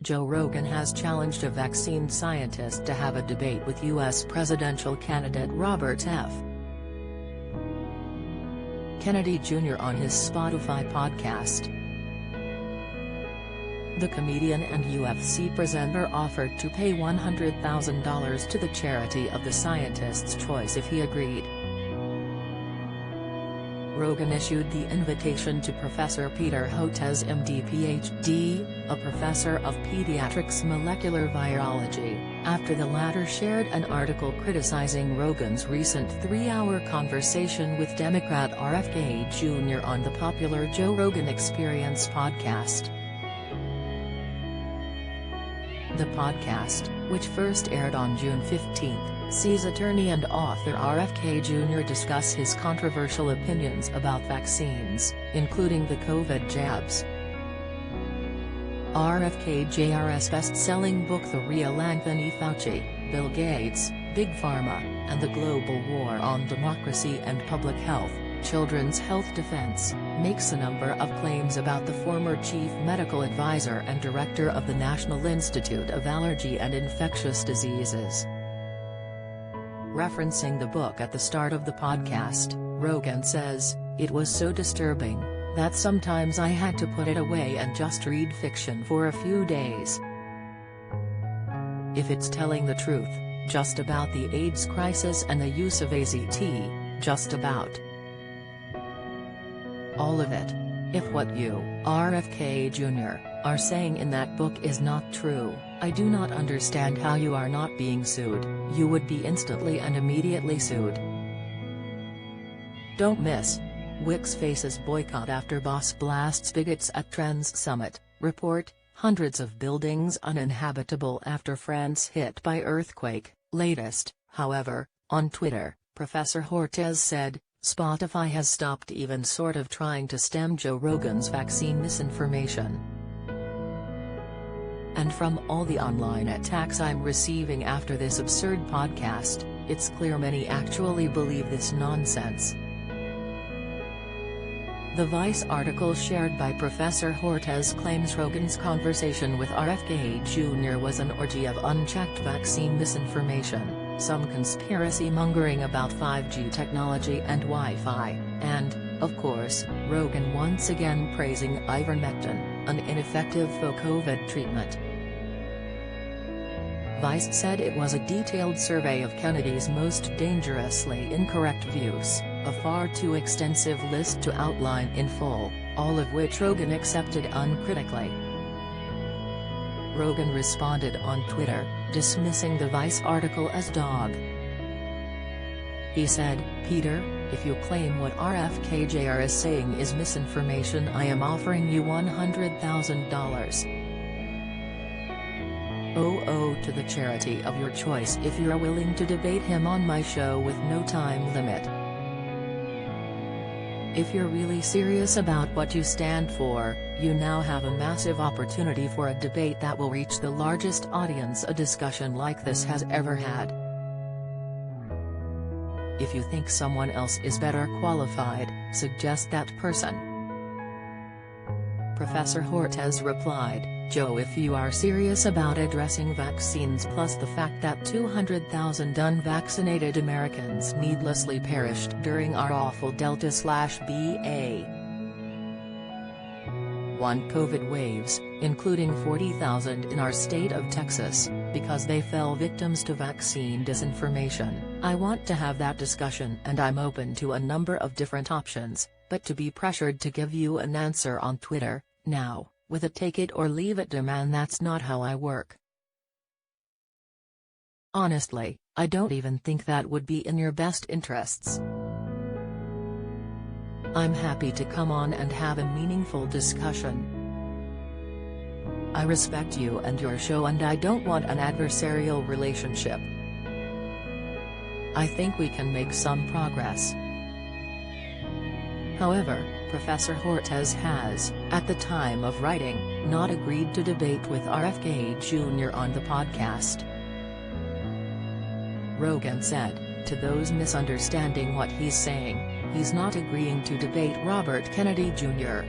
Joe Rogan has challenged a vaccine scientist to have a debate with U.S. presidential candidate Robert F. Kennedy Jr. on his Spotify podcast. The comedian and UFC presenter offered to pay $100,000 to the charity of the scientist's choice if he agreed. Rogan issued the invitation to Professor Peter Hotez MD PhD, a professor of pediatrics molecular virology, after the latter shared an article criticizing Rogan's recent 3-hour conversation with Democrat RFK Jr. on the popular Joe Rogan Experience podcast. The podcast, which first aired on June 15, sees attorney and author RFK Jr. discuss his controversial opinions about vaccines, including the COVID jabs. RFK Jr.'s best-selling book The Real Anthony Fauci, Bill Gates, Big Pharma, and the Global War on Democracy and Public Health, Children's Health Defense, makes a number of claims about the former chief medical advisor and director of the National Institute of Allergy and Infectious Diseases. Referencing the book at the start of the podcast, Rogan says, "It was so disturbing that sometimes I had to put it away and just read fiction for a few days. If it's telling the truth, just about the AIDS crisis and the use of AZT, just about all of it. If what you, RFK Jr., are saying in that book is not true, I do not understand how you are not being sued. You would be instantly and immediately sued." Don't miss. Wix faces boycott after boss blasts bigots at Trends Summit. Report, hundreds of buildings uninhabitable after France hit by earthquake. Latest, however, on Twitter, Professor Hotez said, Spotify has stopped even sort of trying to stem Joe Rogan's vaccine misinformation. And from all the online attacks I'm receiving after this absurd podcast, it's clear many actually believe this nonsense. The Vice article shared by Professor Hotez claims Rogan's conversation with RFK Jr. was an orgy of unchecked vaccine misinformation, some conspiracy mongering about 5G technology and Wi-Fi, and, of course, Rogan once again praising ivermectin, an ineffective faux COVID treatment. Vice said it was a detailed survey of Kennedy's most dangerously incorrect views, a far too extensive list to outline in full, all of which Rogan accepted uncritically. Rogan responded on Twitter, dismissing the Vice article as dog. He said, "Peter, if you claim what RFK Jr. is saying is misinformation, I am offering you $100,000. To the charity of your choice if you're willing to debate him on my show with no time limit. If you're really serious about what you stand for, you now have a massive opportunity for a debate that will reach the largest audience a discussion like this has ever had. If you think someone else is better qualified, suggest that person." Professor Hotez replied, "Joe, if you are serious about addressing vaccines plus the fact that 200,000 unvaccinated Americans needlessly perished during our awful Delta/BA.1 COVID waves, including 40,000 in our state of Texas, because they fell victims to vaccine disinformation, I want to have that discussion and I'm open to a number of different options, but to be pressured to give you an answer on Twitter, now, with a take-it-or-leave-it demand, that's not how I work. Honestly, I don't even think that would be in your best interests. I'm happy to come on and have a meaningful discussion. I respect you and your show and I don't want an adversarial relationship. I think we can make some progress." However, Professor Hotez has, at the time of writing, not agreed to debate with RFK Jr. on the podcast. Rogan said, "To those misunderstanding what he's saying, he's not agreeing to debate Robert Kennedy Jr.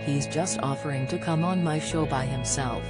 He's just offering to come on my show by himself.